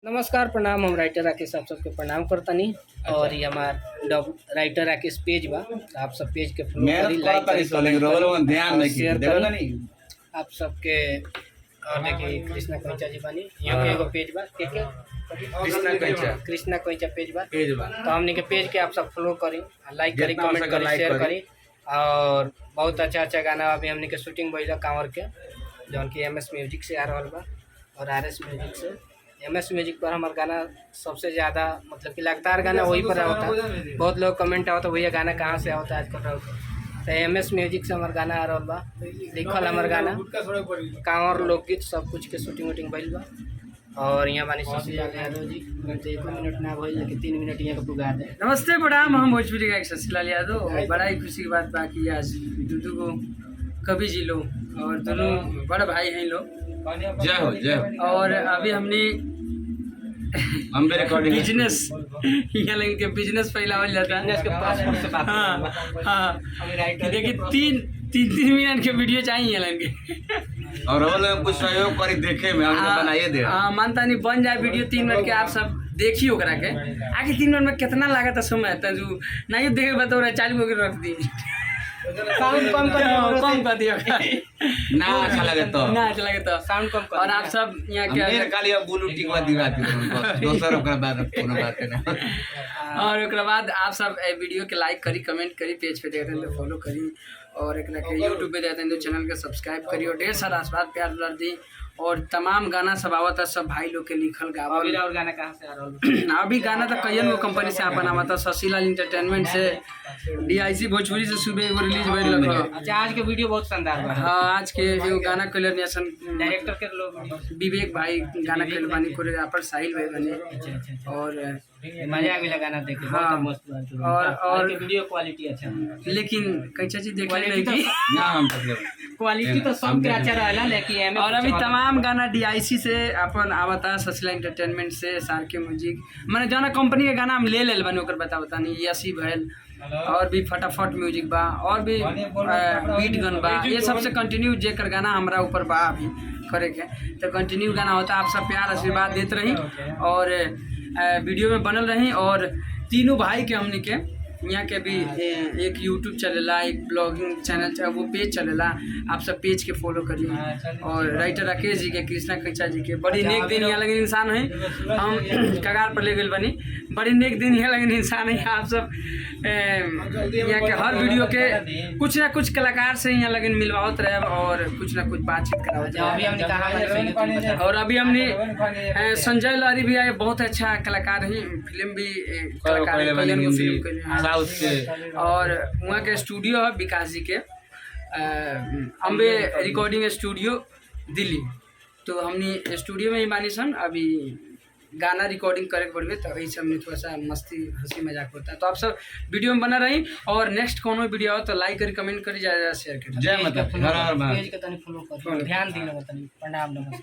नमस्कार प्रणाम। हम राइटर राकेश आप सबके प्रणाम करतनी और ये हमार राइटर राकेश पेज बा। आप सब पेज के फॉलो करी, लाइक करी, शेयर करी आप सबके। और देखिए कृष्णा कोइचा जी बानी, यहाँ एगो पेज बा के कृष्णा कोइचा पेज बा। तो हमने के पेज के आप सब फॉलो करी, लाइक करी, कमेंट करी, शेयर करी। और बहुत अच्छा अच्छा गाना अभी हमने के शूटिंग भइल कांवर के, जौन की MS म्यूजिक से आ रहा बा और RS म्यूजिक से। MS म्यूजिक पर हमारा गाना सबसे ज़्यादा मतलब कि लगातार गाना वही पर होता है। बहुत लोग कमेंट आवता है भैया गाना कहाँ से आता है आजकल रहता। तो MS म्यूजिक से हमारा गाना आ रहा बा, लिखल हमारा गाना कांवर लोकगीत सब कुछ के शूटिंग वूटिंग भइल बा। और यहाँ बानी शशि लाल यादव जी, तो 1 मिनट ना भइल लेकिन 3 मिनट यहाँ के पुगा दे। नमस्ते प्रणाम, हम भोजपुरी गायक शशि लाल यादव। बड़ा ही खुशी की बात बा कि आज दूधू को कवि जी लो और दोनों बड़े भाई हैं लोग। जय हो जय हो। और अभी हमने बिजनेस यहाँ लगे के बिजनेस फैलावल जाता है। हाँ हाँ, देखिए 3 मिनट के वीडियो चाहिए लगे और कुछ सहयोग करी देखे में बनाइए दे। हाँ, मानता नहीं बन जाए वीडियो 3 मिनट के। आप सब देखिए ओकरा के आखिर 3 मिनट में कितना लागत है समय है जो नहीं देखे बताओ रहा 40 को रख दी। साउंड कम कर दिया ना अच्छा लगे तो साउंड कम कर। और आप सब यहाँ क्या खाली ब्लूटूथ वाला दिवाती दोसर ओकरा बाद कोनो बात ना। और ओकरा बाद आप सब वीडियो के लाइक करी, कमेंट करी, पेज पे देखते हैं तो फॉलो करी और एक यूट्यूब पे देखते हैं तो चैनल के सब्सक्राइब करी और ढेर सारा आशीर्वाद प्यार दुलार दी। और तमाम गाना सब आवता सब भाई लोग के लिखल गावल। और गाना कहाँ से आ रहा है? अभी गाना तो कईन वो कंपनी से आपन आवता, शशि लाल इंटरटेनमेंट से, DIC भोजपुरी से सुबह एगो रिलीज भइल लगा। अच्छा, आज के वीडियो बहुत शानदार बा। हाँ, आज के एगो गाना कलर नेशन डायरेक्टर के लोग विवेक भाई गाना कल बानी, कोरियोग्राफर साहिल भाई बने। और मजा भी लगाना देखे। हाँ, मस्त बा। और वीडियो क्वालिटी अच्छा है, लेकिन कैसा चीज देख नहीं की ना हम क्वालिटी तो सब के अच्छा रहला लेकिन और अभी तमाम गाना DIC से अपन आवता, शशिला इंटरटेनमेंट से, सारके म्यूजिक माने जाना कंपनी के गाना हम ले लेल बने ओकर बता नहीं यसी भैल। और भी फटाफट म्यूजिक बा और भी बीट गन बा, ये सबसे कंटिन्यू जेकर गाना हमरा ऊपर बा अभी करे के। तो कंटिन्यू गाना होता, आप सब प्यार आशीर्वाद देते रही और वीडियो में बनल रही। और तीनों भाई के हमने के यहाँ के भी एक यूट्यूब चलेला, एक ब्लॉगिंग चैनल वो पेज चलेला, आप सब पेज के फॉलो करिए। और राइटर राकेश जी के, कृष्णा कोइचा जी के, बड़ी नेक दिन यहाँ लगे इंसान है। हम कगार पर ले गए बनी, बड़ी नेक दिन यहाँ लगे इंसान है। आप सब यहाँ के हर वीडियो के कुछ ना कुछ कलाकार से यहाँ लगे मिलवावत रहे और कुछ ना कुछ बातचीत करावत। और अभी हमने संजय लहरी भी आए, बहुत अच्छा कलाकार है, फिल्म भी कलाकार है। और वहाँ के स्टूडियो है विकास जी के, अम्बे रिकॉर्डिंग स्टूडियो दिल्ली। तो हमने स्टूडियो में ही बानी सन अभी गाना रिकॉर्डिंग करे पड़े, तो वही सब में थोड़ा सा मस्ती हंसी मजाक होता है। तो आप सब वीडियो में बना रही और नेक्स्ट कौन वीडियो हो तो लाइक करी, कमेंट करी, ज़्यादा शेयर करी। जय मतलब पेज के तनी फॉलो करी, ध्यान दी। प्रणाम नमस्कार।